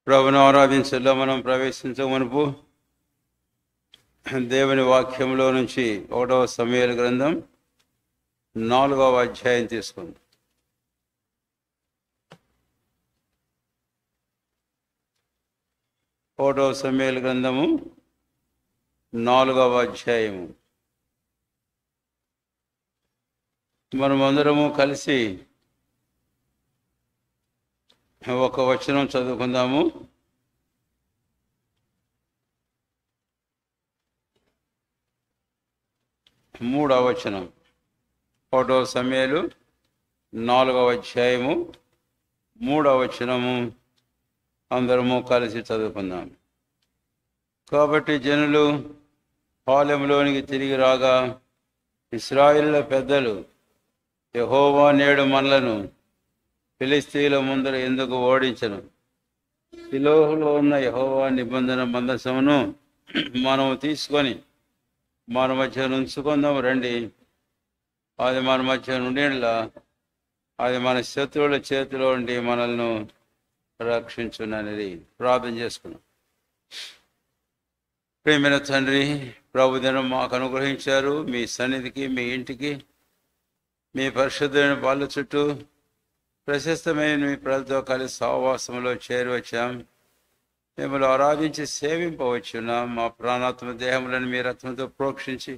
ప్రభువును ఆరాధించలో మనం ప్రవేశించమునుపు దేవుని వాక్యంలో నుంచి 1వ సమూయేలు గ్రంథం 4వ అధ్యాయం తీసుకుందాం. 1వ సమూయేలు గ్రంథము 4వ అధ్యాయము. మనమందరము కలిసి ఒక వచనం చదువుకుందాము. మూడవ వచనం, 1వ సమూయేలు 4వ అధ్యాయము 3వ వచనము అందరము కలిసి చదువుకుందాం. కాబట్టి జనులు పాలెంలోనికి తిరిగి రాగా ఇశ్రాయేలు పెద్దలు, యెహోవా నేడు మనలను ఫిలిష్తీయుల ముందర ఎందుకు ఓడించను? షిలోహులో ఉన్న యెహోవా నిబంధన మందసమును మనము తీసుకొని మన మధ్య ఉంచుకుందాం రండి. అది మన మధ్య నుండిలా అది మన శత్రువుల చేతిలో ఉండి మనల్ని రక్షించునని ప్రార్థన చేసుకున్నాం. ప్రియమైన తండ్రి, ప్రభుదినం మాకు అనుగ్రహించారు. మీ సన్నిధికి, మీ ఇంటికి, మీ పరిశుద్ధమైన బాల చుట్టూ ప్రశస్తమైన మీ ప్రజలతో కలిసి సహవాసంలో చేరవచ్చాం. మిమ్మల్ని ఆరాధించి సేవింపవచ్చున్నాం. మా ప్రాణాత్మ దేహములను మీ రత్నంతో ప్రోక్షించి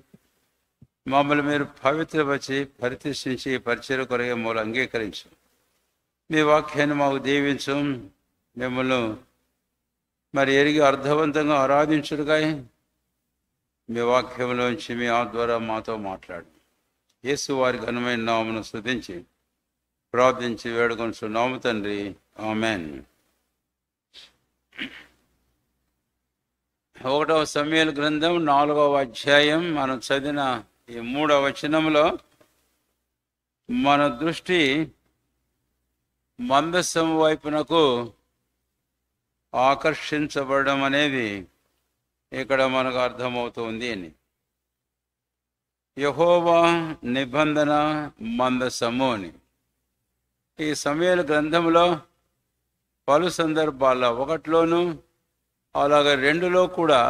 మమ్మల్ని మీరు పవిత్రపరిచి పరితిష్ఠించి పరిచయ కొరగా మూలు అంగీకరించు. మీ వాక్యాన్ని మాకు దీవించు. మిమ్మల్ని మరి ఎరిగి అర్థవంతంగా ఆరాధించుడుగా మీ వాక్యంలోంచి మీ ఆ ద్వారా మాతో మాట్లాడు. యేసు వారి ఘనమైన నామమును స్తుతించి ప్రార్థించి వేడుకొనుచున్నాము తండ్రి, ఆమేన్. 1వ సమూయేలు గ్రంథం 4వ అధ్యాయం మనం చదివిన ఈ 3వ వచనంలో మన దృష్టి మందసం వైపునకు ఆకర్షించబడడం అనేది ఇక్కడ మనకు అర్థమవుతుంది అని. యెహోవా నిబంధన మందసము అని ఈ సమూయేలు గ్రంథంలో పలు సందర్భాల్లో 1లోను అలాగే 2లో కూడా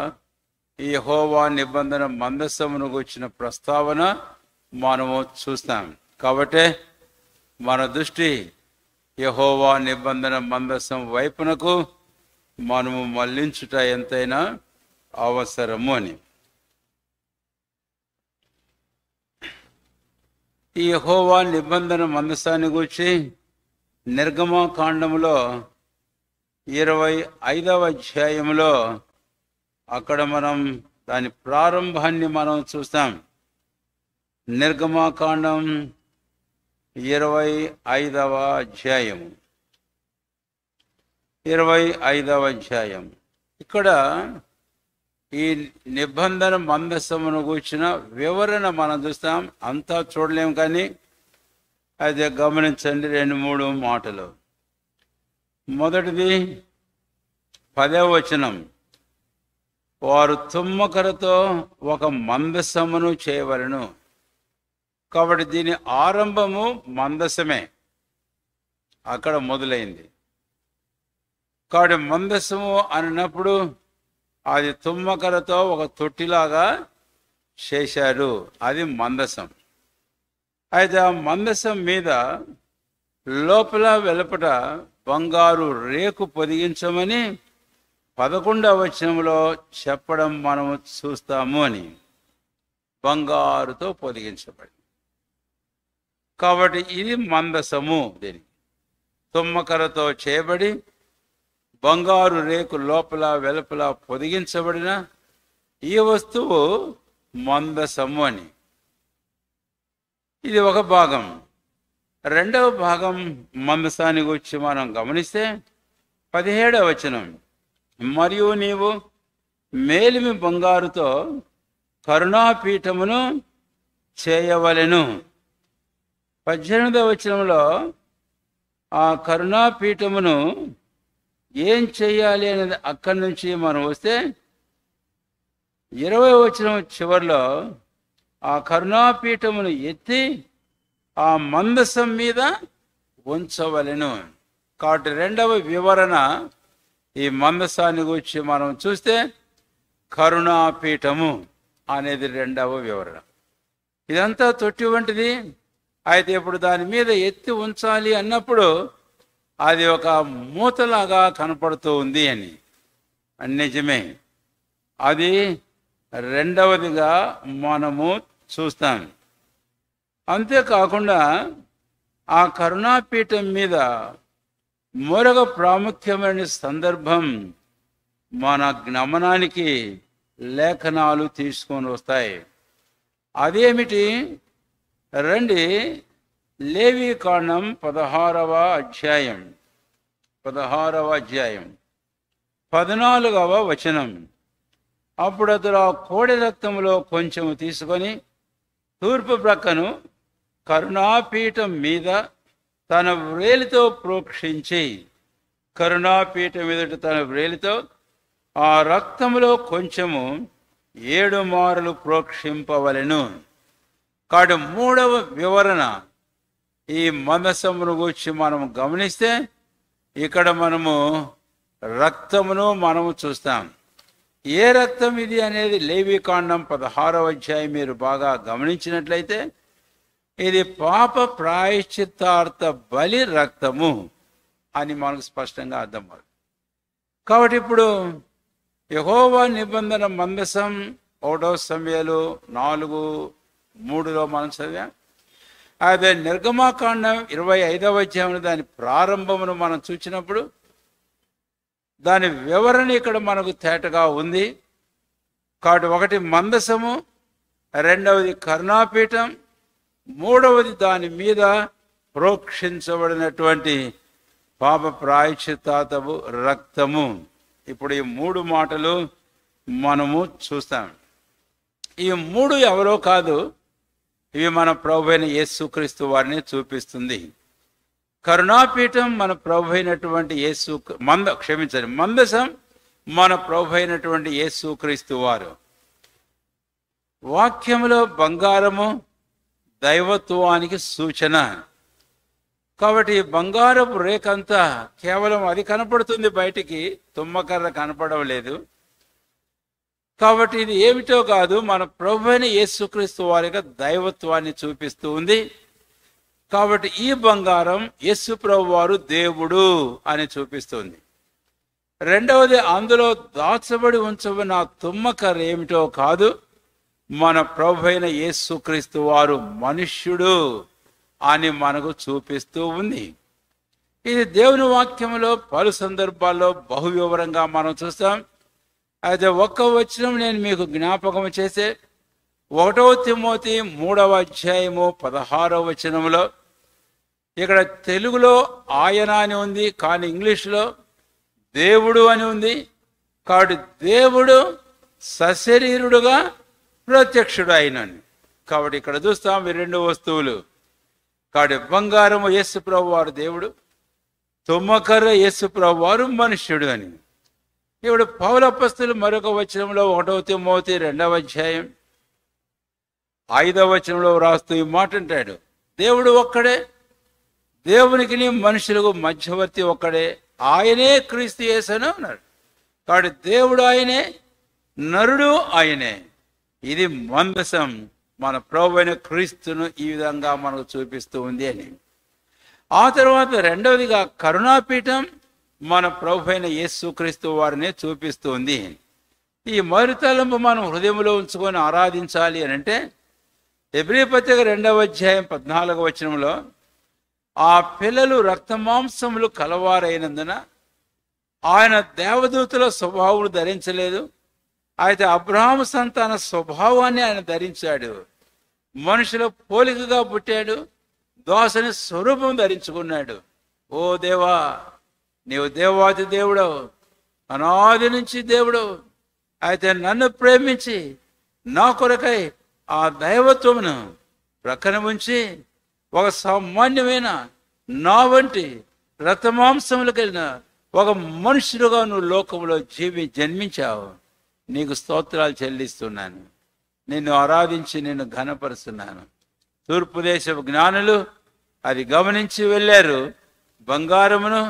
ఈ యెహోవా నిబంధన మందసమును గురించిన ప్రస్తావన మనము చూస్తాం. కాబట్టి మన దృష్టి యెహోవా నిబంధన మందసం వైపునకు మనము మళ్లించుట ఎంతైనా అవసరము అని. ఈ యెహోవా నిబంధన మందసాన్ని గురించి నిర్గమకాండములో 25వ అధ్యాయంలో అక్కడ మనం దాని ప్రారంభాన్ని మనం చూస్తాం. నిర్గమకాండం 25వ అధ్యాయము 25వ అధ్యాయం. ఇక్కడ ఈ నిబంధన మందసమును కూర్చిన వివరణ మనం చూస్తాం. అంతా చూడలేం, కానీ అయితే గమనించండి 2-3 మాటలు. మొదటిది 10వ వచనం, వారు తుమ్మకరతో ఒక మందసమును చేయవలెను. కాబట్టి దీని ఆరంభము మందసమే, అక్కడ మొదలైంది. కాబట్టి మందసము అన్నప్పుడు అది తుమ్మకరతో ఒక తొట్టిలాగా చేశారు, అది మందసం. అయితే ఆ మందసం మీద లోపల వెలుపట బంగారు రేకు పొదిగించమని 11వ వచనంలో చెప్పడం మనము చూస్తాము అని. బంగారుతో పొదిగించబడి, కాబట్టి ఇది మందసము. దీనికి తుమ్మకరతో చేయబడి బంగారు రేకు లోపల వెలుపల పొదిగించబడిన ఈ వస్తువు మందసము అని. ఇది ఒక భాగం. 2వ భాగం మందసాన్ని గురించి మనం గమనిస్తే 17వ వచనం, మరియు నీవు మేలిమి బంగారుతో కరుణాపీఠమును చేయవలెను. 18వ వచనంలో ఆ కరుణాపీఠమును ఏం చెయ్యాలి అనేది అక్కడి నుంచి మనం వస్తే 20వ వచనం చివరిలో ఆ కరుణాపీఠమును ఎత్తి ఆ మందసం మీద ఉంచవలెను. కాబట్టి రెండవ వివరణ ఈ మందసాన్ని గురించి మనం చూస్తే కరుణాపీఠము అనేది రెండవ వివరణ. ఇదంతా తొట్టి వంటిది. అయితే ఇప్పుడు దాని మీద ఎత్తి ఉంచాలి అన్నప్పుడు అది ఒక మూతలాగా కనపడుతూ ఉంది అని. నిజమే, అది రెండవదిగా మనము చూస్తాం. అంతేకాకుండా ఆ కరుణాపీఠం మీద మరొక ప్రాముఖ్యమైన సందర్భం మన గమనానికి లేఖనాలు తీసుకొని వస్తాయి. అదేమిటి? రండి, లేవీకాండం 16వ అధ్యాయం 14వ వచనం. అప్పుడు అతడు ఆ కోడె రక్తంలో కొంచెం తీసుకొని తూర్పు ప్రక్కను కరుణాపీఠం మీద తన వ్రేలితో ప్రోక్షించి, కరుణాపీఠం మీదట తన వ్రేలితో ఆ రక్తంలో కొంచెము 7 మారులు ప్రోక్షింపవలెను. కాబట్టి మూడవ వివరణ ఈ మందసమును గురించి మనం గమనిస్తే ఇక్కడ మనము రక్తమును మనము చూస్తాం. ఏ రక్తం ఇది అనేది లేవీకాండం 16వ అధ్యాయం మీరు బాగా గమనించినట్లయితే ఇది పాప ప్రాయశ్చిత్తార్థ బలి రక్తము అని మనకు స్పష్టంగా అర్థమవుతుంది. కాబట్టి ఇప్పుడు యెహోవా నిబంధన మందసం 1వ సమూయేలు 4:3లో మనం చదివాం. అదే నిర్గమాకాండం 25వ అధ్యాయంలో దాని ప్రారంభమును మనం చూసినప్పుడు దాని వివరణ ఇక్కడ మనకు తేటగా ఉంది. కాబట్టి ఒకటి మందసము, రెండవది కరుణాపీఠం, మూడవది దాని మీద ప్రోక్షించబడినటువంటి పాప ప్రాయశ్చిత్తార్థపు రక్తము. ఇప్పుడు ఈ 3 మాటలు మనము చూస్తాం. ఈ 3 ఎవరో కాదు, ఇవి మన ప్రభు అయిన యేసుక్రీస్తు వారిని చూపిస్తుంది. కరుణాపీఠం మన ప్రభు అయినటువంటి మందసం మన ప్రభు అయినటువంటి యేసుక్రీస్తు వారు. వాక్యములో బంగారము దైవత్వానికి సూచన. కాబట్టి బంగారపు రేఖంతా కేవలం అది కనపడుతుంది బయటికి, తుమ్మకర్ర కనపడడం లేదు. కాబట్టి ఇది ఏమిటో కాదు, మన ప్రభు అయిన యేసుక్రీస్తు వారిగా దైవత్వాన్ని చూపిస్తూ ఉంది. కాబట్టి ఈ బంగారం యేసు ప్రభు వారు దేవుడు అని చూపిస్తుంది. రెండవది, అందులో దాచబడి ఉంచబడిన తుమ్మకర్ర ఏమిటో కాదు, మన ప్రభు అయిన యేసుక్రీస్తు వారు మనుష్యుడు అని మనకు చూపిస్తూ ఉంది. ఇది దేవుని వాక్యంలో పలు సందర్భాల్లో బహు వివరంగా మనం చూస్తాం. అయితే ఒక్క వచనం నేను మీకు జ్ఞాపకం చేసే 1వ తిమోతి 3వ అధ్యాయము 16వ వచనంలో, ఇక్కడ తెలుగులో ఆయన అని ఉంది, కానీ ఇంగ్లీష్లో దేవుడు అని ఉంది. కాబట్టి దేవుడు సశరీరుడుగా ప్రత్యక్షుడు అయినని. కాబట్టి ఇక్కడ చూస్తాం ఈ 2 వస్తువులు. కాబట్టి బంగారము యేసు ప్రభు వారు దేవుడు, తుమ్మకర్ర యేసు ప్రభు వారు మనుష్యుడు అని. ఇప్పుడు పౌలు అపొస్తలులు మరొక వచనంలో 1వ తిమోతి 2వ అధ్యాయం 5వ వచనంలో రాస్తూ ఈ మాట అంటాడు, దేవుడు ఒక్కడే, దేవునికి మనుషులకు మధ్యవర్తి ఒక్కడే, ఆయనే క్రీస్తు యేసు అని అన్నాడు. కాబట్టి దేవుడు ఆయనే, నరుడు ఆయనే. ఇది మందసం మన ప్రభు అయిన క్రీస్తును ఈ విధంగా మనకు చూపిస్తూ ఉంది అని. ఆ తర్వాత రెండవదిగా కరుణాపీఠం మన ప్రభు అయిన యేసుక్రీస్తు వారిని చూపిస్తుంది. ఈ మరుతలంపు మనం హృదయంలో ఉంచుకొని ఆరాధించాలి అని అంటే హెబ్రీ పత్రిక 2వ అధ్యాయం 14వ వచనంలో, ఆ పిల్లలు రక్తమాంసములు కలవారైనందున ఆయన దేవదూతల స్వభావం ధరించలేదు, అయితే అబ్రహాము సంతాన స్వభావాన్ని ఆయన ధరించాడు. మనుషుల పోలికగా పుట్టాడు, దాసుని స్వరూపం ధరించుకున్నాడు. ఓ దేవా, నీవు దేవాది దేవుడవు, అనాది నుంచి దేవుడవు. అయితే నన్ను ప్రేమించి నా కొరకై ఆ దైవత్వమును ప్రక్కన ఉంచి ఒక సామాన్యమైన నా వంటి రక్తమాంసములు కలిగిన ఒక మనుషులుగా నువ్వు లోకంలో జన్మించావు. నీకు స్తోత్రాలు చెల్లిస్తున్నాను, నిన్ను ఆరాధించి నిన్ను ఘనపరుస్తున్నాను. తూర్పు దేశపు జ్ఞానులు అది గమనించి వెళ్ళారు. బంగారమును,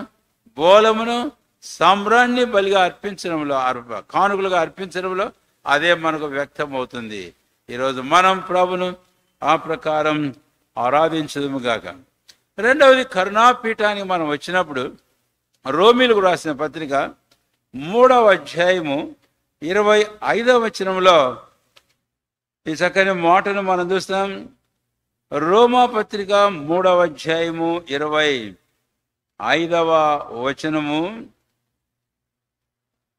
బోలమును, సాంబ్రాన్ని బలిగా అర్పించడంలో, కానుకలుగా అర్పించడంలో అదే మనకు వ్యక్తమవుతుంది. ఈరోజు మనం ప్రభును ఆ ప్రకారం ఆరాధించదుముగాక. రెండవది, కరుణాపీఠానికి మనం వచ్చినప్పుడు రోమీలకు రాసిన పత్రిక 3వ అధ్యాయము 25వ వచనంలో ఈ చక్కని మాటను మనం చూస్తాం. రోమా పత్రిక 3వ అధ్యాయము 25వ వచనము,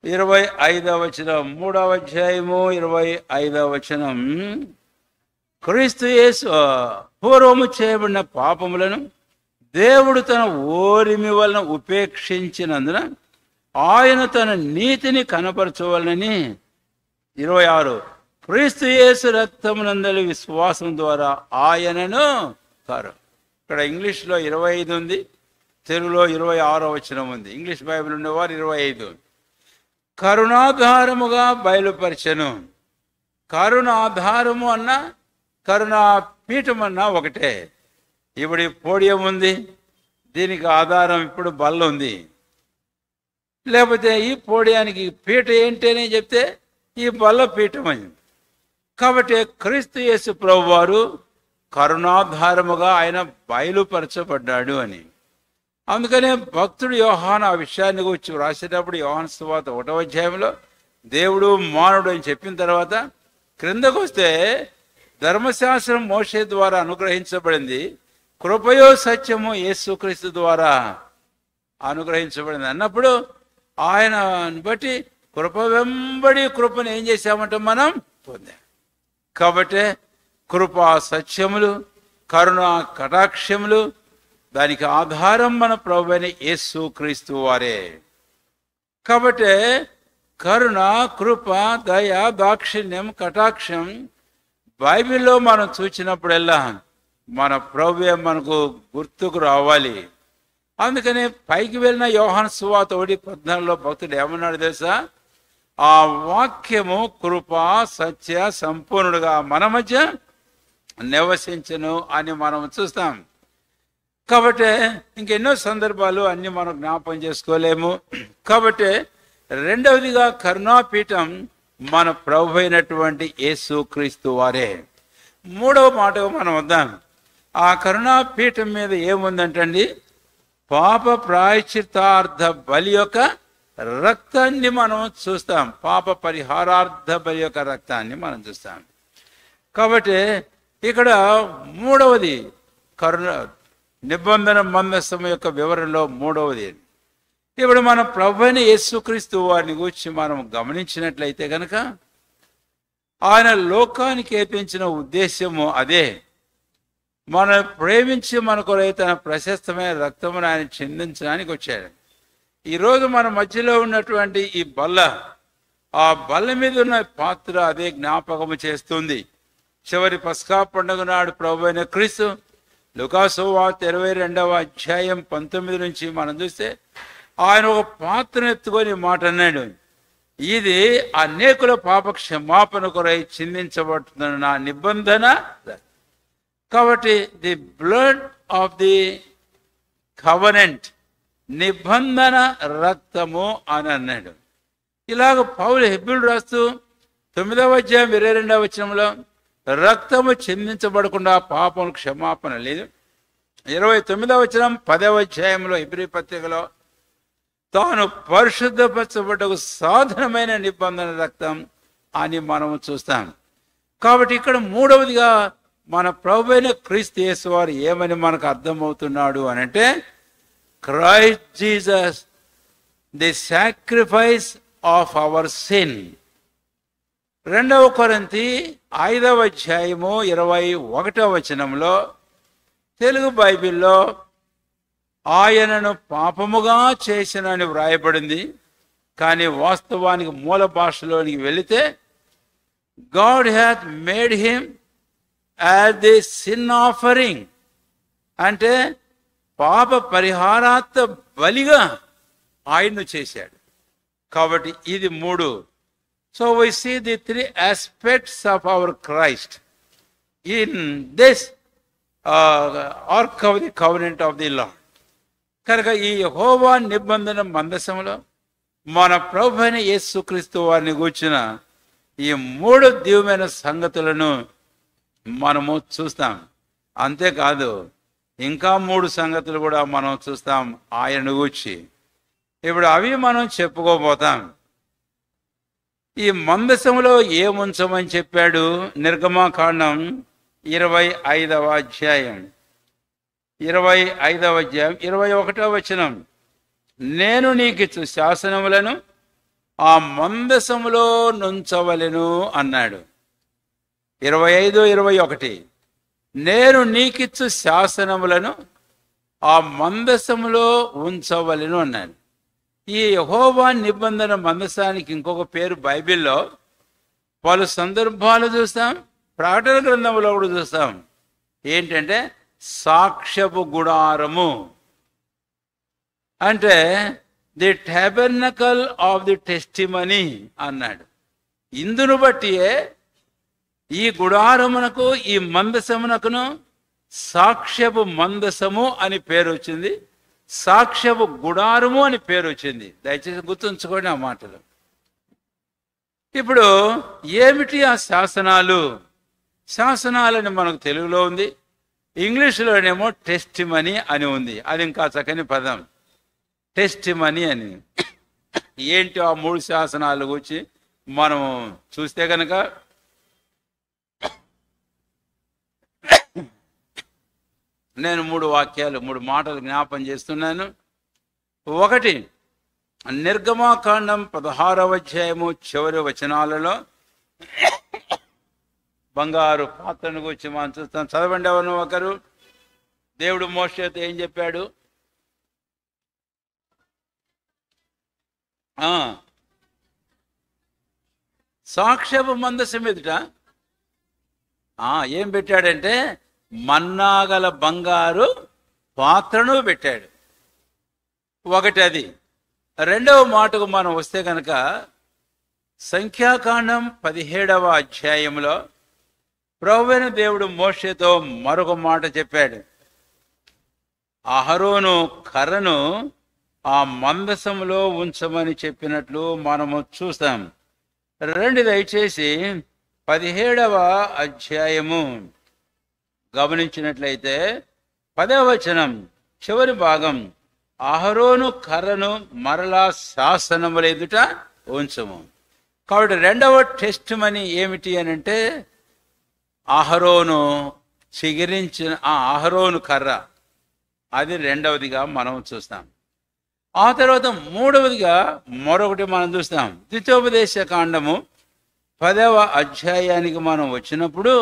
25వ వచనం, 3వ అధ్యాయము 25వ వచనం. క్రీస్తు యేసు పూర్వము చేయబడిన పాపములను దేవుడు తన ఓరిమి వలన ఉపేక్షించినందున ఆయన తన నీతిని కనపరచవలనని 26 క్రీస్తు యేసు రక్తమునందలి విశ్వాసం ద్వారా ఆయనను కారు. ఇక్కడ ఇంగ్లీష్లో 25 ఉంది, తెలుగులో 26వ వచనం ఉంది. ఇంగ్లీష్ బైబిల్ ఉండేవారు 25. కరుణాధారముగా బయలుపరచెను. కరుణాధారము అన్నా కరుణాపీఠం అన్నా ఒకటే. ఇప్పుడు ఈ పోడియం ఉంది, దీనికి ఆధారం ఇప్పుడు బల్ల ఉంది. లేకపోతే ఈ పోడియానికి పీఠ ఏంటని చెప్తే ఈ బల్ల పీఠం అని. కాబట్టి క్రీస్తు యేసు ప్రభువారు కరుణాధారముగా ఆయన బయలుపరచబడ్డాడు అని. అందుకనే భక్తుడు యోహాను ఆ విషయాన్ని గురించి రాసేటప్పుడు యోహాను సువార్త 1వ అధ్యాయంలో దేవుడు మానవుడు అని చెప్పిన తర్వాత క్రిందకు వస్తే ధర్మశాస్త్రం మోషే ద్వారా అనుగ్రహించబడింది, కృపయో సత్యము యేసుక్రీస్తు ద్వారా అనుగ్రహించబడింది అన్నప్పుడు ఆయన బట్టి కృప వెంబడి కృపను ఏం చేశామంటే మనం పొందాం. కాబట్టి కృపా సత్యములు, కరుణ కటాక్షములు, దానికి ఆధారం మన ప్రభువైన యేసుక్రీస్తు వారే. కాబట్టి కరుణ, కృప, దయ, దాక్షిణ్యం, కటాక్షం బైబిల్లో మనం చూసినప్పుడల్లా మన ప్రభువే మనకు గుర్తుకు రావాలి. అందుకని పైకి వెళ్ళిన యోహాను సువార్త 1:14లో భక్తుడు ఏమన్నాడు తెలుసా? ఆ వాక్యము కృప సత్య సంపూర్ణుడుగా మన మధ్య నివసించను అని మనం చూస్తాం. కాబట్టి ఇంకెన్నో సందర్భాలు అన్ని మనం జ్ఞాపకం చేసుకోలేము. కాబట్టి రెండవదిగా కరుణాపీఠం మన ప్రభు అయినటువంటి యేసుక్రీస్తు వారే. మూడవ మాటకు మనం వద్దాం. ఆ కరుణాపీఠం మీద ఏముందంటండి? పాప ప్రాయశ్చిత్తార్థ బలి యొక్క రక్తాన్ని మనం చూస్తాం. పాప పరిహారార్థ బలి యొక్క రక్తాన్ని మనం చూస్తాం. కాబట్టి ఇక్కడ మూడవది కరుణ నిబంధన మందసం యొక్క వివరణలో మూడవది. ఇప్పుడు మన ప్రభువైన యేసుక్రీస్తు వారిని గురించి మనం గమనించినట్లయితే కనుక ఆయన లోకానికి ఏర్పించిన ఉద్దేశము అదే. మన ప్రేమించి మన కొరకు తన ప్రశస్తమైన రక్తమును ఆయన చిందించడానికి వచ్చాడు. ఈరోజు మన మధ్యలో ఉన్నటువంటి ఈ బల్ల, ఆ బల్ల మీద ఉన్న పాత్ర అదే జ్ఞాపకము చేస్తుంది. చివరి పస్కా పండుగ నాడు ప్రభువైన క్రీస్తు లూకాసు వార్త 22వ అధ్యాయం 19 నుంచి మనం చూస్తే ఆయన ఒక పాత్రను ఎత్తుకొని మాట అన్నాడు, ఇది అనేకుల పాప క్షమాపణ కొరై చిందించబడుతున్న నా నిబంధన. కాబట్టి the blood of the covenant, నిబంధన రక్తము అని అన్నాడు. ఇలాగ పౌలు హెబ్రీయులకు రాస్తూ 9వ అధ్యాయం 22వ వచనంలో రక్తము చిందించబడకుండా పాపం క్షమాపణ లేదు. 29వ వచనం 10వ అధ్యాయంలో హెబ్రీ పత్రికలో తాను పరిశుద్ధపరచబడ్డకు సాధనమైన నిబంధన రక్తం అని మనము చూస్తాం. కాబట్టి ఇక్కడ మూడవదిగా మన ప్రభువైన క్రీస్తు యేసు వారు ఏమని మనకు అర్థమవుతున్నాడు అని అంటే, Christ Jesus the sacrifice of our sin. 2వ కొరింథీ 5వ అధ్యాయము 21వ వచనంలో తెలుగు బైబిల్లో ఆయనను పాపముగా చేసినని వ్రాయబడింది. కానీ వాస్తవానికి మూల భాషలోనికి వెళితే God hath made him as the sin offering, అంటే పాప పరిహారార్థ బలిగా ఆయన్ను చేశాడు. కాబట్టి ఇది మూడు. So we see the three aspects of our Christ in this ark of the covenant of the Lord. కనుక ఈ యెహోవా నిబంధన మందసంలో మన ప్రభు అయిన యేసుక్రీస్తు వారిని గూర్చిన ఈ 3 దివ్యమైన సంగతులను మనము చూస్తాం. అంతేకాదు ఇంకా 3 సంగతులు కూడా మనం చూస్తాం ఆయనను గూర్చి. ఇప్పుడు అవి మనం చెప్పుకోబోతాం. ఈ మందసములో ఏముంచమని చెప్పాడు? నిర్గమాకాండం 25వ అధ్యాయం 21వ వచనం. నేను నీకిచ్చు శాసనములను ఆ మందసములో నుంచవలెను అన్నాడు. 25-21 నేను నీకిచ్చు శాసనములను ఆ మందసములో ఉంచవలెను అన్నాడు. ఈ యెహోవా నిబంధన మందసానికి ఇంకొక పేరు బైబిల్లో పలు సందర్భాలు చూస్తాం, ప్రకటన గ్రంథంలో కూడా చూస్తాం. ఏంటంటే సాక్ష్యపు గుడారము అంటే the tabernacle of the testimony అన్నాడు. ఇందును బట్టియే ఈ గుడారమునకు ఈ మందసమునకును సాక్ష్యపు మందసము అని పేరు వచ్చింది, సాక్ష్యపు గుడారము అని పేరు వచ్చింది. దయచేసి గుర్తుంచుకోండి ఆ మాటలు. ఇప్పుడు ఏమిటి ఆ శాసనాలు? శాసనాలని మనకు తెలుగులో ఉంది, ఇంగ్లీషులోనేమో టెస్టిమనీ అని ఉంది. అది ఇంకా చక్కని పదం, టెస్టిమనీ అని. ఏంటి ఆ 3 శాసనాల గురించి మనం చూస్తే కనుక నేను 3 మాటలు జ్ఞాపం చేస్తున్నాను. 1 నిర్గమాకాండం 16వ అధ్యాయము చివరి వచనాలలో బంగారు పాత్రను గురించి మనం చూస్తాం. చదవండి ఎవరు ఒకరు. దేవుడు మోషేతో ఏం చెప్పాడు? సాక్ష్యపు మందసం ఎదుట ఏం పెట్టాడంటే మన్నాగల బంగారు పాత్రను పెట్టాడు. 1 అది. 2వ మాటకు మనం వస్తే కనుక సంఖ్యాకాండం 17వ అధ్యాయంలో ప్రభువైన దేవుడు మోషేతో మరొక మాట చెప్పాడు. అహరోను కర్రను ఆ మందసములో ఉంచమని చెప్పినట్లు మనము చూస్తాం. దయచేసి 17వ అధ్యాయము గమనించినట్లయితే 10వ వచనం చివరి భాగం, అహరోను కర్రను మరలా శాసనముల ఎదుట ఉంచము. కాబట్టి 2వ టెస్టిమనీ ఏమిటి అని అంటే అహరోను చిగిరించిన అహరోను కర్ర, అది 2వదిగా మనం చూస్తాం. ఆ తర్వాత 3వదిగా మరొకటి మనం చూస్తాం. ద్వితీయోపదేశ కాండము 10వ అధ్యాయానికి మనం వచ్చినప్పుడు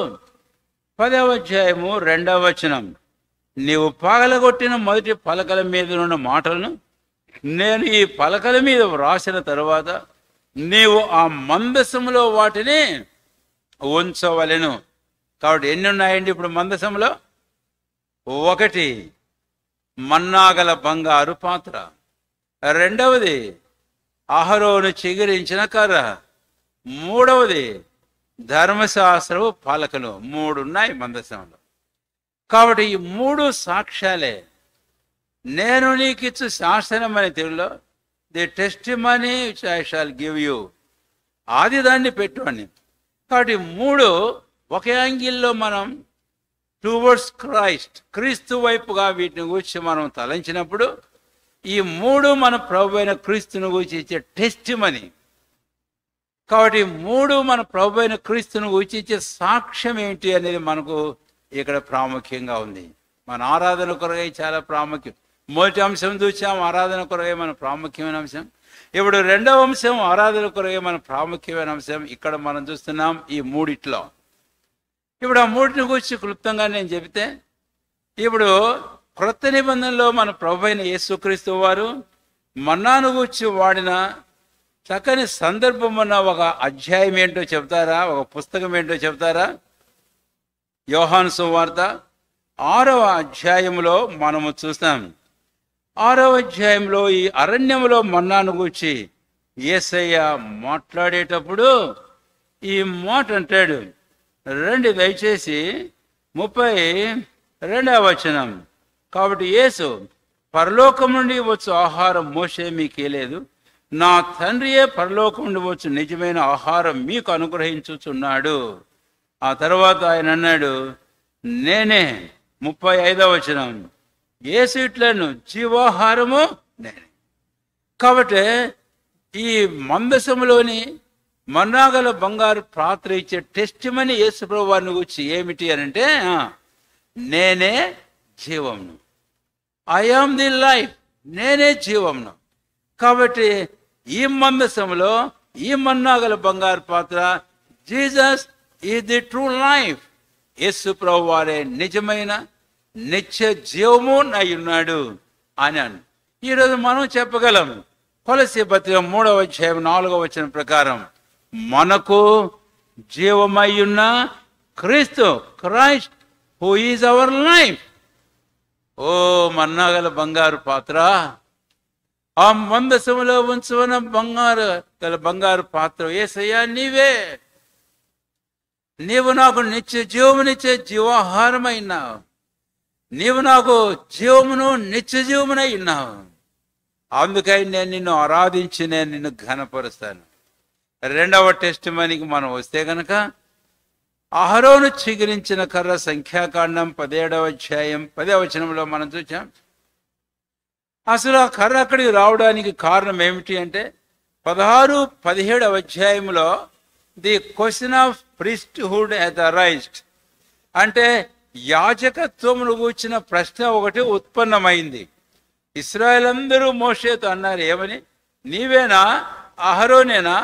10వ అధ్యాయము 2వ వచనం, నీవు పగలగొట్టిన మొదటి పలకల మీద ఉన్న మాటలను నేను ఈ పలకల మీద వ్రాసిన తరువాత నీవు ఆ మందసములో వాటిని ఉంచవలెను. కాబట్టి ఎన్ని ఉన్నాయండి ఇప్పుడు మందసములో? 1 మన్నాగల బంగారు పాత్ర, 2వది అహరోను చిగురించిన కర్ర, 3వది ధర్మశాస్త్రపు పలకలు. 3 ఉన్నాయి మందసంలో. కాబట్టి ఈ 3 సాక్ష్యాలే. నేను నీకిచ్చు శాసనం అని తెలుగులో the testimony which I shall give you, ఆది దాన్ని పెట్టువని. కాబట్టి 3 ఒకే యాంగిల్లో మనం టువర్డ్స్ క్రీస్తు వైపుగా వీటిని గురించి మనం తలంచినప్పుడు ఈ 3 మన ప్రభు అయిన క్రీస్తుని గురించి ఇచ్చే టెస్టిమనీ. కాబట్టి 3 మన ప్రభు అయిన క్రీస్తుని గురించి ఇచ్చే సాక్ష్యం ఏంటి అనేది మనకు ఇక్కడ ప్రాముఖ్యంగా ఉంది. మన ఆరాధన కొరకై చాలా ప్రాముఖ్యం. మొదటి అంశం చూసాం, ఆరాధన కొరకై మన ప్రాముఖ్యమైన అంశం. ఇప్పుడు 2వ అంశం ఆరాధన కొరకై మన ప్రాముఖ్యమైన అంశం. ఇక్కడ మనం చూస్తున్నాం ఈ 3 ఇప్పుడు ఆ 3 గురించి క్లుప్తంగా నేను చెబితే, ఇప్పుడు క్రొత్త నిబంధనలో మన ప్రభు అయిన యేసుక్రీస్తు వారు మన్నాను గూర్చి వాడిన చక్కని సందర్భం ఉన్న ఒక అధ్యాయం ఏంటో చెప్తారా? ఒక పుస్తకం ఏంటో చెప్తారా? యోహాను సువార్త 6వ అధ్యాయంలో మనము చూస్తాం. 6వ అధ్యాయంలో ఈ అరణ్యంలో మన్నాను గూర్చి యేసయ్య మాట్లాడేటప్పుడు ఈ మాట అంటాడు. దయచేసి 32వ వచనం. కాబట్టి యేసు, పరలోకం నుండి వచ్చు ఆహారం మోషే మీకేలేదు, నా తండ్రియే పరలోకం నుండి వచ్చు నిజమైన ఆహారం మీకు అనుగ్రహించుచున్నాడు. ఆ తర్వాత ఆయన అన్నాడు, నేనే 35వ వచనం, యేసు ఇట్లను జీవాహారము నేనే. కాబట్టి ఈ మందసములోని మన్నాగల బంగారు పాత్ర ఇచ్చే టెస్టిమనీ యేసు ప్రభువు వారిని గురించి ఏమిటి అని అంటే, నేనే జీవమును, ఐ ఆమ్ ది లైఫ్, నేనే జీవమును. కాబట్టి ఈ మందసములో ఈ మన్నాగల బంగారు పాత్ర, Jesus is the true life, యేసు ప్రభువు వారే నిజమైన నిత్య జీవము అయి ఉన్నాడు అని అను. ఈరోజు మనం చెప్పగలం, కొలస్సీ పత్రిక 3వ అధ్యాయం 4వ వచనం ప్రకారం, మనకు జీవమై ఉన్న క్రీస్తు, Christ who is our life. ఓ మన్నాగల బంగారు పాత్ర, ఆ మందసములో ఉంచుకున్న బంగారు పాత్ర, యేసయ్యా నీవే, నీవు నాకు నిత్య జీవమునిచ్చే జీవాహారమైనావు, నీవు నాకు జీవమును నిత్య జీవమునై ఉన్నావు. అందుకై నేను నిన్ను ఆరాధించి నేను నిన్ను ఘనపరుస్తాను. 2వ టెస్టిమనీకి మనం వస్తే గనక, అహరోను చిగురించిన కర్ర, సంఖ్యాకాండం 17వ అధ్యాయం 10వ వచనంలో మనం చూసాం. అసలు ఆ కర్ర అక్కడికి రావడానికి కారణం ఏమిటి అంటే, 16, 17వ అధ్యాయంలో the question of priesthood has arised, అంటే యాజకత్వమును గూర్చిన ప్రశ్న ఒకటి ఉత్పన్నమైంది. ఇశ్రాయేల్ అందరూ మోషేతో అన్నారు, ఏమని, నీవేనా, అహరోనేనా,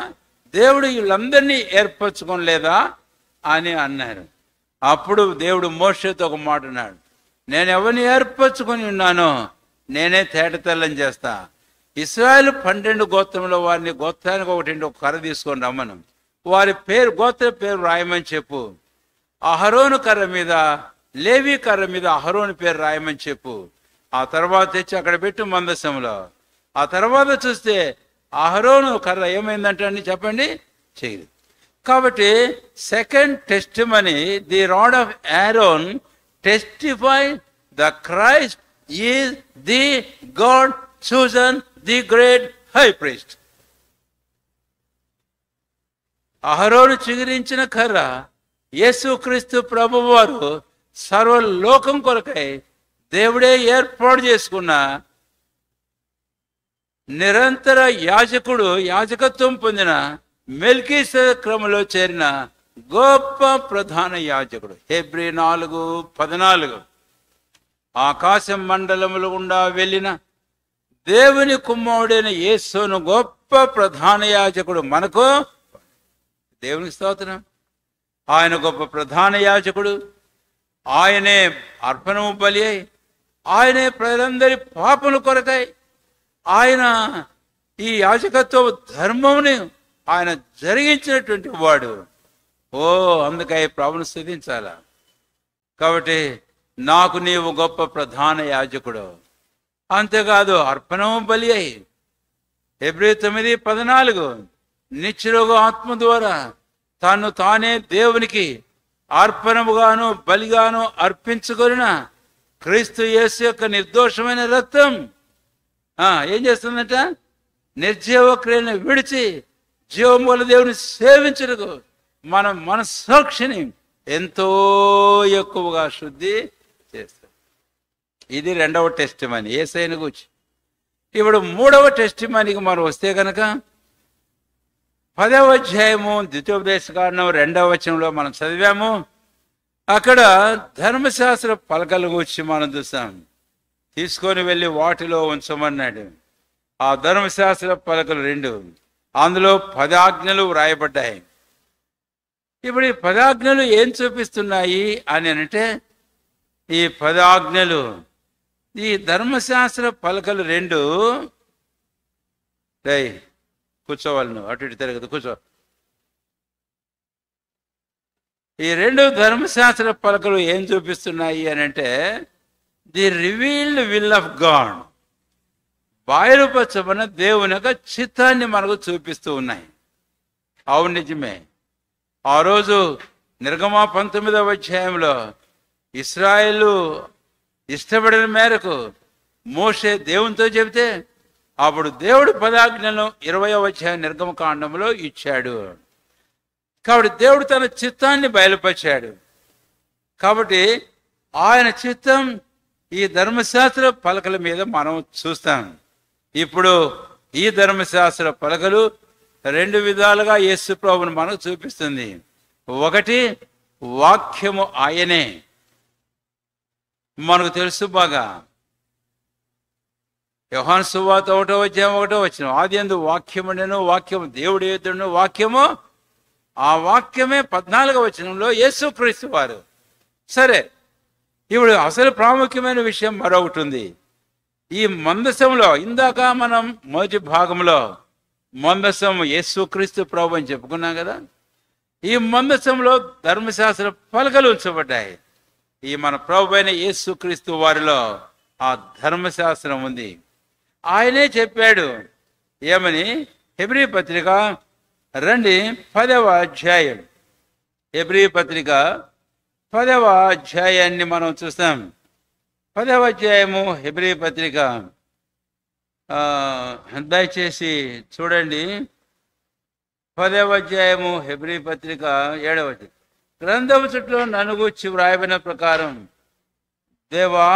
దేవుడు వీళ్ళందరినీ ఏర్పరచుకోలేదా అని అన్నారు. అప్పుడు దేవుడు మోషేతో ఒక మాట అన్నాడు, నేను ఎవరిని ఏర్పరచుకొని ఉన్నానో నేనే తేటతెల్లం చేస్తా. ఇశ్రాయేల్ 12 గోత్రంలో వారిని గోత్రానికి ఒక కర్ర తీసుకొని రమ్మను, వారి పేరు, గోత్ర పేరు రాయమని చెప్పు. అహరోను కర్ర మీద, లేవి కర్ర మీద అహరోను పేరు రాయమని చెప్పు. ఆ తర్వాత తెచ్చి అక్కడ పెట్టు మందసంలో. ఆ తర్వాత చూస్తే అహరోను కర్ర ఏమైందంటే అండి చెప్పండి, చేయదు. కాబట్టి second testimony, the rod of Aaron testify the Christ is the God chosen, the great high priest. అహరోను చిగురించిన కర్ర యేసుక్రీస్తు ప్రభువు వారు సర్వలోకం కొరకై దేవుడే ఏర్పాటు చేసుకున్న నిరంతర యాజకుడు, యాజకత్వం పొందిన మెల్కీసెదెకు క్రమంలో చేరిన గొప్ప ప్రధాన యాజకుడు. హెబ్రీ 4:14, ఆకాశ మండలముల గుండా వెళ్ళిన దేవుని కుమారుడైన యేసును గొప్ప ప్రధాన యాజకుడు మనకు. దేవునికి స్తోత్రం. ఆయన గొప్ప ప్రధాన యాజకుడు, ఆయనే అర్పణము బలి అయి, ఆయనే ప్రజలందరి పాపముల కొరకై ఆయన ఈ యాజకత్వ ధర్మముని ఆయన జరిగించినటువంటి వాడు. ఓ అందుకై ప్రభువును స్తుతించాలా. కాబట్టి నాకు నీవు గొప్ప ప్రధాన యాజకుడు. అంతేకాదు అర్పణము బలి అయి, హెబ్రీ 9:14, నిత్యరోగ ఆత్మ ద్వారా తాను తానే దేవునికి అర్పణముగాను బలిగాను అర్పించుకొనిన క్రీస్తు యేసు యొక్క నిర్దోషమైన రక్తం ఏం చేస్తుందట, నిర్జీవ క్రియను విడిచి జీవం గల దేవుని సేవించుటకు మన మనస్సాక్షిని ఎంతో ఎక్కువగా శుద్ధి చేస్తాం. ఇది 2వ టెస్టిమనీ యేసయ్యను గూర్చి. ఇప్పుడు 3వ టెస్టిమనీకి మనం వస్తే కనుక 10వ అధ్యాయము ద్వితీయోపదేశకాండం 2వ వచనంలో మనం చదివాము. అక్కడ ధర్మశాస్త్ర పలకల గురించి మనం చూసాం. తీసుకొని వెళ్ళి వాటిలో ఉంచమన్నాడు. ఆ ధర్మశాస్త్ర పలకలు 2, అందులో 10 ఆజ్ఞలు వ్రాయబడ్డాయి. ఇప్పుడు ఈ 10 ఆజ్ఞలు ఏం చూపిస్తున్నాయి అని అంటే, ఈ 10 ఆజ్ఞలు, ఈ ధర్మశాస్త్ర పలకలు 2, కూర్చోవాలి, నువ్వు అటు ఇటు తిరగదు, కూర్చో. ఈ 2 ధర్మశాస్త్ర పలకలు ఏం చూపిస్తున్నాయి అని అంటే, the revealed will of God, బయలుపరచబడిన దేవుని యొక్క చిత్తాన్ని మనకు చూపిస్తూ ఉన్నాయి. అవును నిజమే. ఆ రోజు నిర్గమ 19వ అధ్యాయంలో ఇశ్రాయేలు ఇష్టపడిన మేరకు మోషే దేవునితో చెబితే అప్పుడు దేవుడు 10 ఆజ్ఞలను 20వ అధ్యాయం నిర్గమకాండంలో ఇచ్చాడు. కాబట్టి దేవుడు తన చిత్తాన్ని బయలుపరిచాడు. కాబట్టి ఆయన చిత్తం ఈ ధర్మశాస్త్ర పలకల మీద మనం చూస్తాం. ఇప్పుడు ఈ ధర్మశాస్త్ర పలకలు 2 విధాలుగా యేసు ప్రభువును మనకు చూపిస్తుంది. ఒకటి, వాక్యము ఆయనే, మనకు తెలుసు బాగా. యోహాను సువార్త 1వ అధ్యాయం 1వ వచనం, ఆదియందు వాక్యముండెను, వాక్యము దేవుడి యొద్దను, వాక్యము, ఆ వాక్యమే 14వ వచనంలో యేసుక్రీస్తు వారు. సరే, ఇప్పుడు అసలు ప్రాముఖ్యమైన విషయం మరొకటి ఉంది. ఈ మందసంలో ఇందాక మనం మొదటి భాగంలో మందసం యేసుక్రీస్తు ప్రభు అని చెప్పుకున్నాం కదా. ఈ మందసంలో ధర్మశాస్త్ర పలకలు ఉంచబడ్డాయి. ఈ మన ప్రభు అయిన యేసుక్రీస్తు వారిలో ఆ ధర్మశాస్త్రం ఉంది. ఆయనే చెప్పాడు ఏమని? హెబ్రీ పత్రిక రండి 10వ అధ్యాయం, హెబ్రీ పత్రిక 10వ అధ్యాయాన్ని మనం చూస్తాం. 10వ అధ్యాయము హెబ్రీ పత్రిక, దయచేసి చూడండి. 10వ అధ్యాయము హెబ్రీ పత్రిక 7వ వచనం, గ్రంథము చుట్టూ నన్ను గూర్చి వ్రాయబడిన ప్రకారం దేవా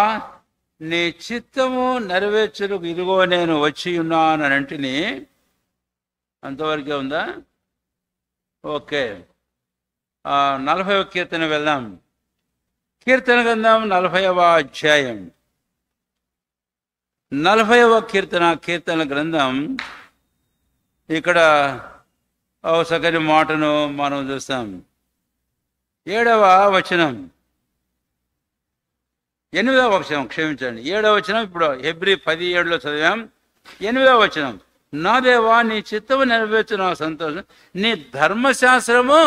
నీ చిత్తము నెరవేర్చుటకు ఇదిగో నేను వచ్చి ఉన్నానంటిని. అంతవరకే ఉందా? ఓకే, 40వ కీర్తన వెళ్దాం. కీర్తన గ్రంథం 40వ అధ్యాయం, 40వ కీర్తన గ్రంథం. ఇక్కడ ఒక చక్కని మాటను మనం చూస్తాం. 7వ వచనం, 8వ వచనం, క్షమించండి, 7వ వచనం. ఇప్పుడు హెబ్రీ 10:7లో చదివాం. 8వ వచనం, నా దేవా నీ చిత్తము నెరవేర్చు నా సంతోషం, నీ ధర్మశాస్త్రము.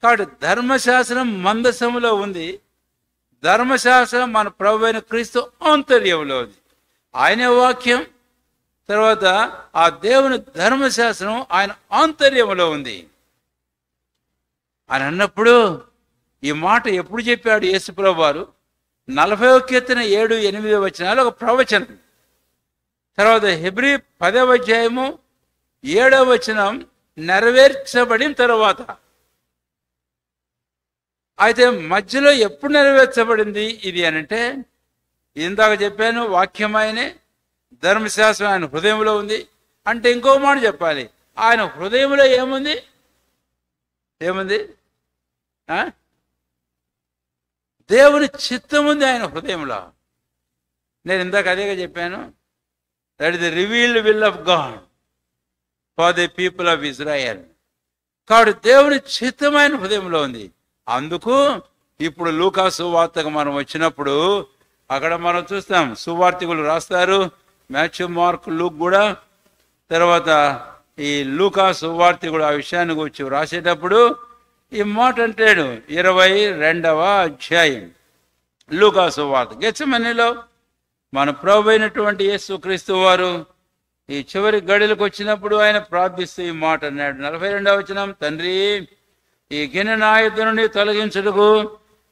కాబట్టి ధర్మశాస్త్రం మందసములో ఉంది. ధర్మశాస్త్రం మన ప్రభు అయిన క్రీస్తు ఆంతర్యంలో ఉంది. ఆయనే వాక్యం. తర్వాత ఆ దేవుని ధర్మశాస్త్రం ఆయన ఆంతర్యంలో ఉంది అని అన్నప్పుడు ఈ మాట ఎప్పుడు చెప్పాడు యేసుప్రభు వారు? 40వ కీర్తన 7, 8 వచనాలు ఒక ప్రవచనం. తర్వాత హెబ్రీ 10వ అధ్యాయము 7వ వచనం నెరవేర్చబడిన తర్వాత. అయితే మధ్యలో ఎప్పుడు నెరవేర్చబడింది ఇది అనంటే, ఇందాక చెప్పాను వాక్యం ఆయనే, ధర్మశాస్త్రం ఆయన హృదయంలో ఉంది. అంటే ఇంకో మాట చెప్పాలి, ఆయన హృదయంలో ఏముంది? దేవుని చిత్తం ఉంది ఆయన హృదయంలో. నేను ఇందాక అదేగా చెప్పాను, that is the revealed will of God for the people of Israel. కాబట్టి దేవుని చిత్తమైన హృదయంలో ఉంది. అందుకు ఇప్పుడు లూకా సువార్తకు మనం వచ్చినప్పుడు అక్కడ మనం చూస్తాం, సువార్తికులు రాస్తారు, మాథ్యూ, మార్క్, లూక్ కూడా. తర్వాత ఈ లూకా సువార్తికుడు ఆ విషయాన్ని గురించి రాసేటప్పుడు ఈ మాట అంటాడు. 22వ అధ్యాయం లూకా సువార్త, గెత్సెమనీలో మన ప్రభు అయినటువంటి యేసుక్రీస్తు వారు ఈ చివరి గడిలకు వచ్చినప్పుడు ఆయన ప్రార్థిస్తూ ఈ మాట అన్నాడు. 42వ వచనం, తండ్రి ఈ గిన్నె నా యొద్ద నుండి తొలగించుటకు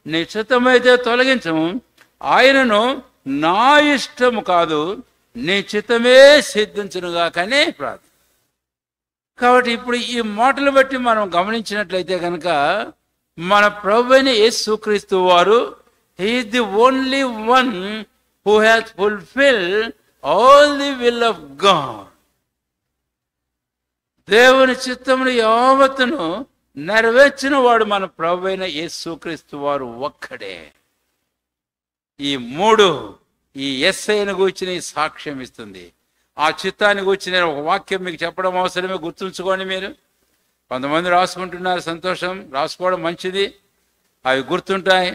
నీ చిత్తమైతే తొలగించము, ఆయనను నా ఇష్టము కాదు నీ చిత్తమే సిద్ధించునుగా కానీ ప్రార్థన. కాబట్టి ఇప్పుడు ఈ మాటలు బట్టి మనం గమనించినట్లయితే కనుక మన ప్రభువైన యేసుక్రీస్తు వారు he is the only one who has fulfilled all the will of God. దేవుని చిత్తమును యావత్తును నెరవేర్చిన వాడు మన ప్రభువైన యేసుక్రీస్తు వారు ఒక్కడే. ఈ 3 ఈ యేసయ్యను గూర్చి సాక్ష్యం ఇస్తుంది. ఆ చిత్తాన్ని గూర్చి నేను ఒక వాక్యం మీకు చెప్పడం అవసరమే, గుర్తుంచుకోండి. మీరు కొంతమంది రాసుకుంటున్నారు, సంతోషం, రాసుకోవడం మంచిది, అవి గుర్తుంటాయి.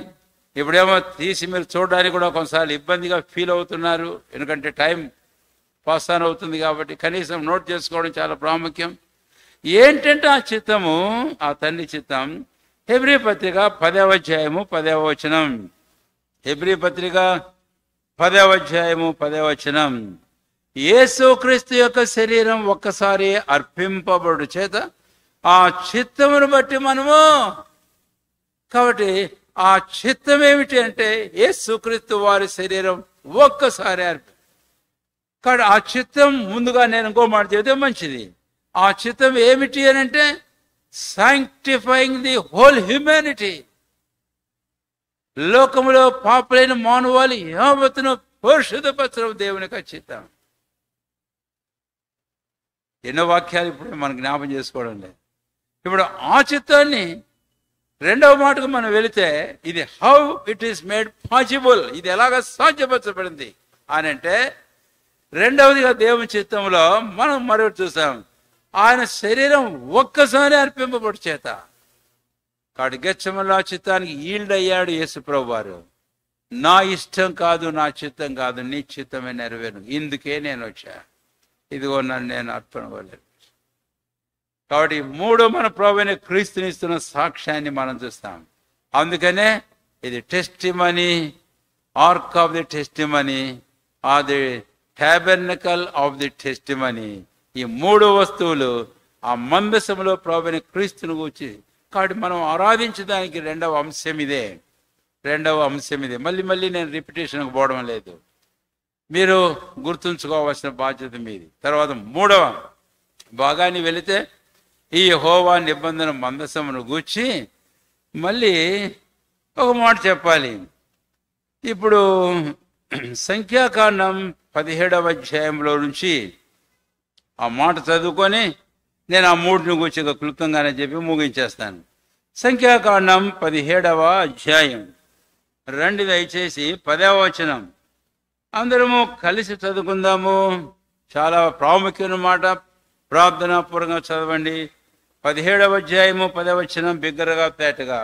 ఇప్పుడేమో తీసి మీరు చూడడానికి కూడా కొన్నిసార్లు ఇబ్బందిగా ఫీల్ అవుతున్నారు, ఎందుకంటే టైం పాస్ ఆన్ అవుతుంది. కాబట్టి కనీసం నోట్ చేసుకోవడం చాలా ప్రాముఖ్యం. ఏంటంటే ఆ చిత్తము, ఆ తండ్రి చిత్తం. హెబ్రీ పత్రిక 10వ అధ్యాయము 10వ వచనం, హెబ్రీ పత్రిక 10వ అధ్యాయము 10వ వచనం, యేసుక్రీస్తు యొక్క శరీరం ఒక్కసారి అర్పింపబడు చేత ఆ చిత్తమును బట్టి మనము. కాబట్టి ఆ చిత్తం ఏమిటి అంటే యేసుక్రీస్తు వారి శరీరం ఒక్కసారి కాబట్టి ఆ చిత్తం ముందుగా నేను ఇంకో మాట చెబితే మంచిది. ఆ చిత్తం ఏమిటి అని అంటే సాంక్టిఫైయింగ్ ది హోల్ హ్యూమానిటీ. లోకములో పాపులైన మానవాళి యావత్తును పరిశుద్ధపరచడం దేవుని యొక్క చిత్తం. ఎన్నో వాక్యాలు ఇప్పుడు మనం జ్ఞాపం చేసుకోవడం లేదు. ఇప్పుడు ఆ చిత్తాన్ని రెండవ మాటకు మనం వెళితే ఇది how it is made possible, ఇది ఎలాగ సాధ్యపరచబడింది అని అంటే రెండవదిగా దేవుని చిత్తంలో మనం మరొకటి చూసాం. ఆయన శరీరం ఒక్కసారి అర్పింపబడి చేత కాడి గెత్సేమనే చిత్తానికి ఈల్డ్ అయ్యాడు యేసు ప్రభు వారు. నా ఇష్టం కాదు, నా చిత్తం కాదు, నీ చిత్తమే నెరవేరు, ఇందుకే నేను వచ్చా, ఇదిగో నన్ను నేను అర్పణవలేదు. కాబట్టి మూడో మన ప్రభువైన క్రీస్తునిస్తున్న సాక్ష్యాన్ని మనం చూస్తాం. అందుకనే ఇది testimony, ark of the testimony, or the tabernacle of the testimony. ఈ మూడు వస్తువులు ఆ మందసములో ప్రభువైన క్రీస్తుని గూర్చి. కాబట్టి మనం ఆరాధించడానికి రెండవ అంశం ఇదే. మళ్ళీ మళ్ళీ నేను రిపిటేషన్కి పోవడం లేదు, మీరు గుర్తుంచుకోవాల్సిన బాధ్యత మీది. తర్వాత మూడవ భాగాన్ని వెళితే ఈ యెహోవా నిబంధన మందసమును గూర్చి మళ్ళీ ఒక మాట చెప్పాలి. ఇప్పుడు సంఖ్యాకాండం 17వ అధ్యాయంలో నుంచి ఆ మాట చదువుకొని నేను ఆ మూడుని గురించి క్లుప్తంగానే చెప్పి ముగించేస్తాను. సంఖ్యాకాండం 17వ అధ్యాయం రండి దయచేసి 10వ వచనం అందరము కలిసి చదువుకుందాము. చాలా ప్రాముఖ్యమైన మాట, ప్రార్థనాపూర్వకంగా చదవండి. 17వ అధ్యాయము 10వ వచనం బిగ్గరగా తేటగా.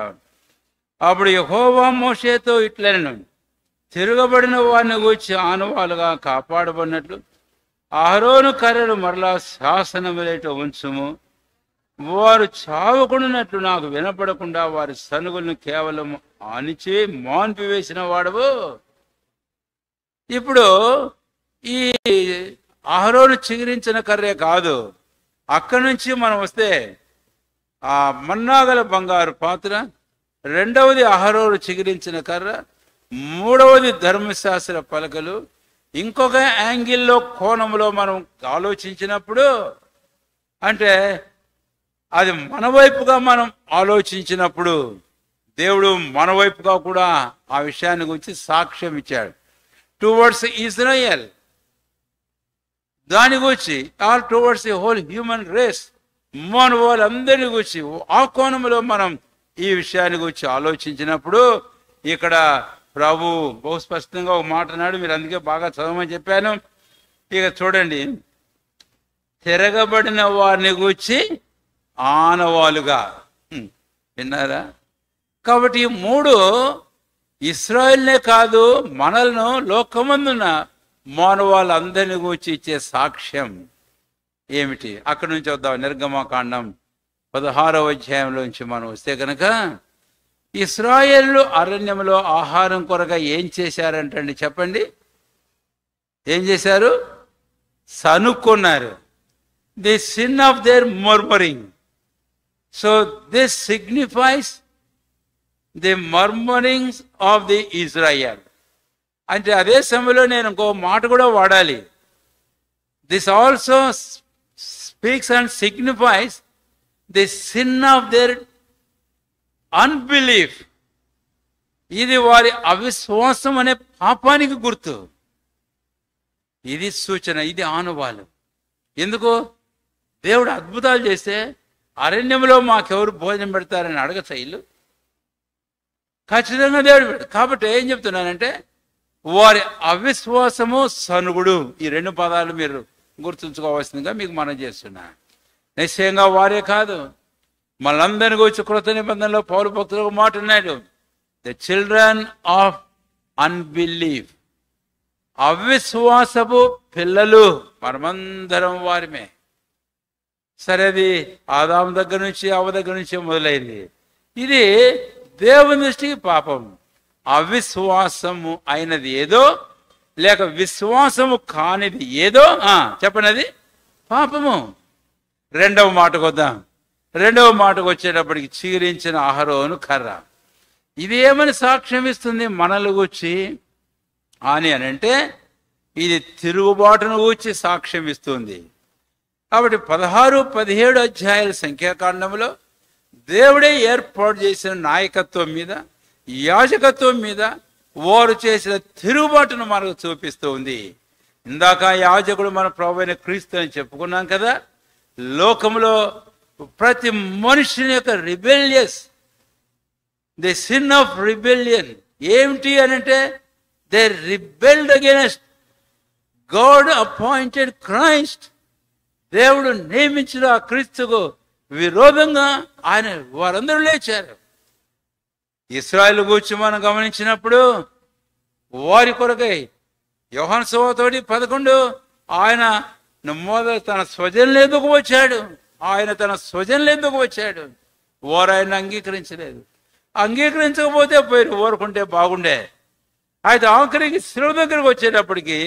అప్పుడు యెహోవా మోషేతో ఇట్లనెను, తిరగబడిన వారిని గూర్చి ఆనవాలుగా కాపాడబడినట్లు అహరోను కర్రలు మరలా శాసనములేట ఉంచుము. వారు చావకుండానట్లు నాకు వినపడకుండా వారి సనుగులను కేవలం అణిచి మాన్పివేసిన వాడవు. ఇప్పుడు ఈ అహరోను చిగురించిన కర్రే కాదు, అక్కడి నుంచి మనం వస్తే ఆ మన్నాగల బంగారు పాత్ర, రెండవది అహరోను చిగురించిన కర్ర, మూడవది ధర్మశాస్త్ర పలకలు. ఇంకొక యాంగిల్లో కోణంలో మనం ఆలోచించినప్పుడు అంటే అది మన వైపుగా మనం ఆలోచించినప్పుడు దేవుడు మన వైపుగా కూడా ఆ విషయాన్ని గురించి సాక్ష్యం ఇచ్చాడు. టువర్డ్స్ ఇజ్రాయెల్, దాని గురించి all towards the whole human race, మానవులందరినీ గురించి ఆ కోణంలో మనం ఈ విషయాన్ని గురించి ఆలోచించినప్పుడు ఇక్కడ ప్రభు బహు స్పష్టంగా ఒక మాట అన్నాడు. మీరు అందుకే బాగా చదవమని చెప్పాను. ఇక చూడండి, తిరగబడిన వారిని గూర్చి ఆనవాలుగా. విన్నారా? కాబట్టి ఈ మూడు ఇశ్రాయేల్నే కాదు, మనల్ని లోకమందున్న మానవాళ్ళందరినీ గూర్చి ఇచ్చే సాక్ష్యం ఏమిటి? అక్కడి నుంచి వద్దాం. నిర్గమకాండం 16వ అధ్యాయంలోంచి మనం వస్తే కనుక ఇశ్రాయేలు అరణ్యంలో ఆహారం కొరగా ఏం చేశారంటండి? చెప్పండి, ఏం చేశారు? సనుక్కున్నారు. The sin of their murmuring. So this signifies the murmurings of the Israel. అంటే అదే సమయంలో నేను ఇంకో మాట కూడా వాడాలి. This also speaks and signifies the sin of their unbelief. ఇది వారి అవిశ్వాసం అనే పాపానికి గుర్తు. ఇది సూచన, ఇది ఆనవాలు. ఎందుకు? దేవుడు అద్భుతాలు చేస్తే అరణ్యంలో మాకెవరు భోజనం పెడతారని అడగచ్చా? ఇల్లు ఖచ్చితంగా దేవుడు పెడతాడు. కాబట్టి ఏం చెప్తున్నానంటే వారి అవిశ్వాసము, సనుగుడు, ఈ రెండు పదాలు మీరు గుర్తుంచుకోవాల్సిందిగా మీకు మనం చేస్తున్నా. నిశ్చయంగా వారే కాదు, మనందరినీ గురించి కృత నిబంధనలో పౌలు భక్తులు ఒక మాట ఉన్నాడు, ద చిల్డ్రన్ ఆఫ్ అన్బిలీఫ్. అవిశ్వాసపు పిల్లలు మనమందరం వారిమే. సరే, అది ఆదాము దగ్గర నుంచి అవ్వ దగ్గర నుంచి మొదలైంది. ఇది దేవుని దృష్టికి పాపం. అవిశ్వాసము అయినది ఏదో లేక విశ్వాసము కానిది ఏదో చెప్పండి, అది పాపము. రెండవ మాటకు వద్దాం. రెండవ మాటకు వచ్చేటప్పటికి చీరించిన అహరోను కర్ర. ఇది ఏమని సాక్ష్యం ఇస్తుంది మనల్ని గురించి అని అంటే ఇది తిరుగుబాటును గూర్చి సాక్ష్యం ఇస్తుంది. కాబట్టి 16, 17 అధ్యాయాల సంఖ్యాకాండంలో దేవుడే ఏర్పాటు చేసిన నాయకత్వం మీద, యాజకత్వం మీద వారు చేసిన తిరుగుబాటును మనకు చూపిస్తూ ఉంది. ఇందాక యాజకుడు మన ప్రభువైన క్రీస్తు అని చెప్పుకున్నాం కదా. లోకంలో ప్రతి మనుషుని యొక్క rebellious, the sin of rebellion ఏమిటి అని అంటే, they rebelled against God appointed Christ. దేవుడు నియమించిన ఆ క్రీస్తుకు విరోధంగా ఆయన వారందరూ లేచారు. ఇశ్రాయేలు గూర్చి మనం గమనించినప్పుడు వారి కొరకై యోహాను సువార్త 11 ఆయన తన స్వజనులు ఎందుకు వచ్చాడు, ఆయన తన స్వజనులు ఎందుకు వచ్చాడు, వారు ఆయన అంగీకరించలేదు. అంగీకరించకపోతే పోయి ఊరుకుంటే బాగుండే. అయితే ఆఖరికి శిలువ దగ్గరకు వచ్చేటప్పటికి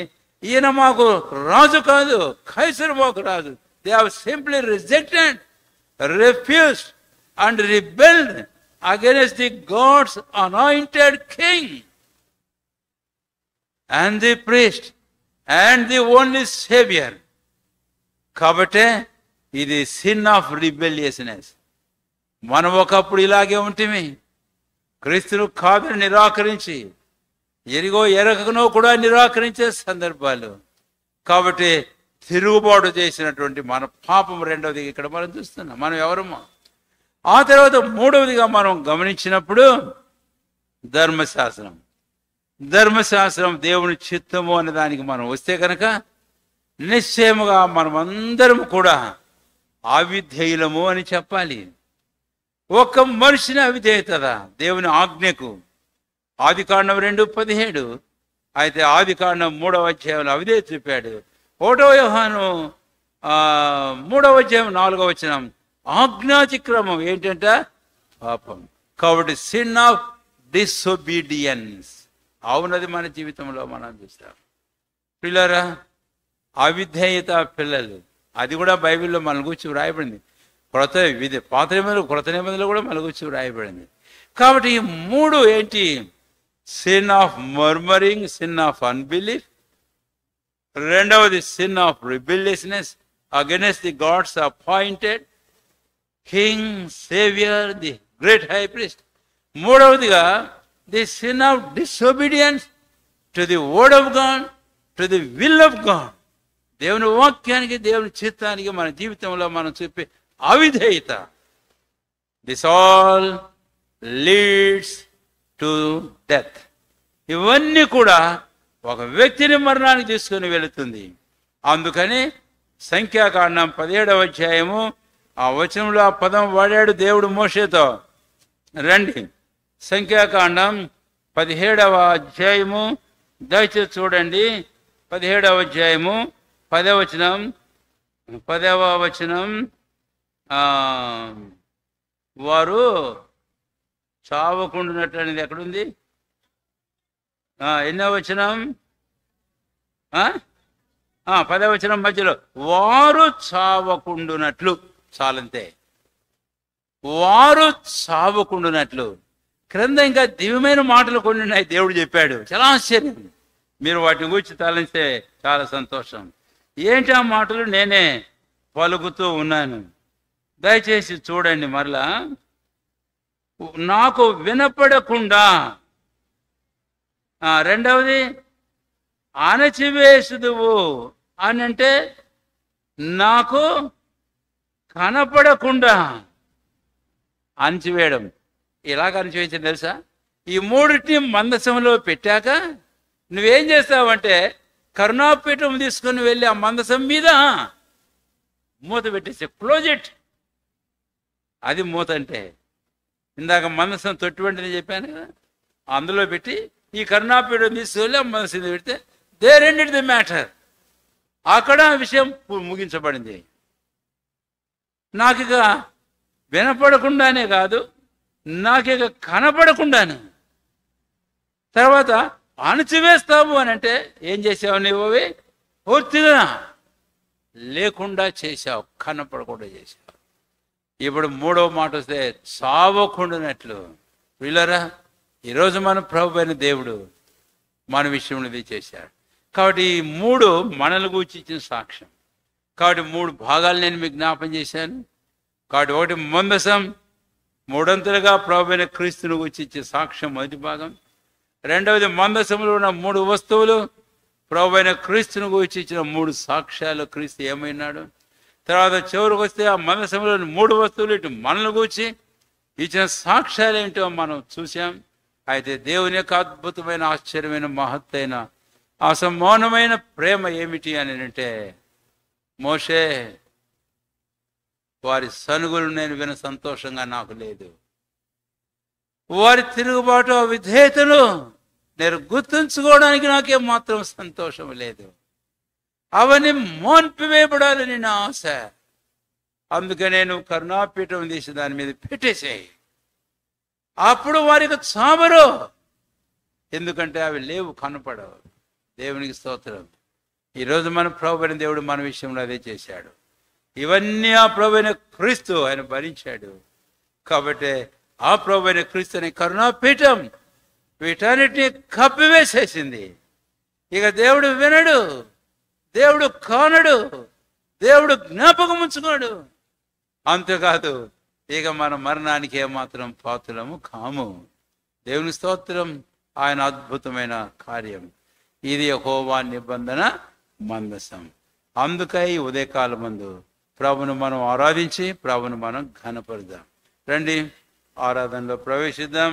ఈయన మాకు రాజు కాదు, కైసరు మాకు రాజు. They have simply rejected, refused and rebelled against the God's anointed king and the priest and the only savior. కాబట్టి ఇది సిన్ ఆఫ్ రిబెలియస్నెస్. మనం ఒకప్పుడు ఇలాగే ఉంటిమి, క్రీస్తును కాదని నిరాకరించి, ఎరిగో ఎరగనో కూడా నిరాకరించే సందర్భాలు. కాబట్టి తిరుగుబాటు చేసినటువంటి మన పాపం రెండవది ఇక్కడ మనం చూస్తున్నాం. మనం ఎవరమ్మా? ఆ తర్వాత మూడవదిగా మనం గమనించినప్పుడు ధర్మశాస్త్రం. ధర్మశాస్త్రం దేవుని చిత్తము అనే దానికి మనం వస్తే కనుక నిశ్చయముగా మనమందరం కూడా అవిధేయులము అని చెప్పాలి. ఒక్క మనిషిని అవిధేయత దేవుని ఆజ్ఞకు. ఆదికాండం 2:17. అయితే ఆదికాండం 3వ అధ్యాయంలో అవిధేయత చూపాడు. 1 యోహాను 3వ అధ్యాయం 4వ వచనం ఆజ్ఞాతిక్రమం ఏంటంటే పాపం. కాబట్టి సిన్ ఆఫ్ డిసొబీడియన్స్. అవునది మన జీవితంలో మనం చూస్తాం. పిల్లరా, అవిధేయత పిల్లలు, అది కూడా బైబిల్లో మన గురించి వ్రాయబడింది. పాత నిబంధనలు, కొత్త నిబంధనలు కూడా మన గురించి వ్రాయబడింది. కాబట్టి ఈ మూడు ఏంటి? Sin of murmuring, sin of unbelief, రెండవది sin of rebelliousness against the God's appointed king, saviour, the great high priest. మూడవదిగా the sin of disobedience to the word of God, to the will of God. దేవుని వాక్యానికి, దేవుని చిత్తానికి మన జీవితంలో మనం చూపే అవిధేయత. This all leads to death. ఇవన్నీ కూడా ఒక వ్యక్తిని మరణానికి తీసుకుని వెళుతుంది. అందుకని సంఖ్యాకాండం 17వ అధ్యాయము ఆ వచనంలో ఆ పదం వాడాడు దేవుడు మోషేతో. రండి, సంఖ్యాకాండం 17వ అధ్యాయము దయచేసి చూడండి. 17వ అధ్యాయము 10వ వచనం. వారు చావకుండునట్లు అనేది ఎక్కడుంది? ఎన్నో వచనం? 10వ వచనం మధ్యలో వారు చావకుండునట్లు. చాలంతే, వారు చావకుండునట్లు. క్రింద ఇంకా దివ్యమైన మాటలు కొన్ని ఉన్నాయి, దేవుడు చెప్పాడు. చాలా ఆశ్చర్యం. మీరు వాటిని గురించి తలంస్తే చాలా సంతోషం. ఏంటి ఆ మాటలు? నేనే పలుకుతూ ఉన్నాను. దయచేసి చూడండి మరలా. నాకు వినపడకుండా, రెండవది అణచివేసుదువు అని అంటే నాకు కనపడకుండా అణచివేయడం. ఇలాగ అణచివేయచ్చు తెలుసా? ఈ మూడింటిని మందసంలో పెట్టాక నువ్వేం చేస్తావంటే కరుణాపీఠం తీసుకుని వెళ్ళి ఆ మందసం మీద మూత పెట్టేసి క్లోజ్ ఇట్. అది మూత అంటే. ఇందాక మందసం తొట్టి వెంటనే చెప్పాను కదా, అందులో పెట్టి ఈ కరుణాపీఠం తీసుకెళ్ళి ఆ మందసం పెడితే దేర్ ఎండెడ్ ది మ్యాటర్. అక్కడ విషయం ముగించబడింది. నాకు ఇక వినపడకుండానే కాదు, నాకు ఇక కనపడకుండాను. తర్వాత అణచివేస్తావు అని అంటే ఏం చేసావు? నువ్వు పూర్తిగా లేకుండా చేశావు, కనపడకుండా చేశావు. ఇప్పుడు మూడవ మాట వస్తే చావకుండానట్లు. వీళ్ళరా, ఈరోజు మన ప్రభు అయిన దేవుడు మన విషయంలో ఇది చేశాడు. కాబట్టి ఈ 3 మనల్ని గూర్చి ఇచ్చిన సాక్ష్యం. కాబట్టి 3 భాగాలు నేను మీకు జ్ఞాపం చేశాను. కాబట్టి 1 మందసం, 3 ప్రభువైన క్రీస్తును గూర్చి ఇచ్చే సాక్ష్యం మొదటి భాగం. 2వది మందసంలో ఉన్న 3 వస్తువులు, ప్రభువైన క్రీస్తును గూర్చి ఇచ్చిన 3 సాక్ష్యాలు, క్రీస్తు ఏమైనాడు. తర్వాత చివరికి వస్తే ఆ మందసంలో 3 వస్తువులు ఇటు మనల్ని గూర్చి ఇచ్చిన సాక్ష్యాలు ఏంటో మనం చూసాం. అయితే దేవుని యొక్క అద్భుతమైన, ఆశ్చర్యమైన, మహత్తైన, అసమానమైన ప్రేమ ఏమిటి అని అంటే, మోషే వారి సనుగులు నేను విన సంతోషంగా నాకు లేదు, వారి తిరుగుబాటు విధేయతను నేను గుర్తుంచుకోవడానికి నాకేం మాత్రం సంతోషం లేదు. అవన్నీ మోన్పివేయబడాలని నా ఆశ. అందుకే నేను కరుణాపీఠం తీసి దాని మీద పెట్టేసేయి, అప్పుడు వారికి చామరు. ఎందుకంటే అవి లేవు, కనపడవు. దేవునికి స్తోత్రం. ఈరోజు మన ప్రభువైన దేవుడు మన విషయంలో అదే చేశాడు. ఇవన్నీ ఆ ప్రభువైన క్రీస్తు ఆయన భరించాడు. కాబట్టి ఆ ప్రభువైన క్రీస్తు అనే కరుణాపీఠం వీటన్నిటిని కప్పివేసేసింది. ఇక దేవుడు వినడు, దేవుడు కానడు, దేవుడు జ్ఞాపకం ఉంచుకోడు. అంతేకాదు, ఇక మన మరణానికి ఏమాత్రం పాత్రము కాము. దేవుని స్తోత్రం. ఆయన అద్భుతమైన కార్యం ఇది యెహోవా నిబంధన మందసం. అందుకై ఉదయకాలం ముందు ప్రభును మనం ఆరాధించి ప్రభును మనం ఘనపరుద్దాం. రండి ఆరాధనలో ప్రవేశిద్దాం.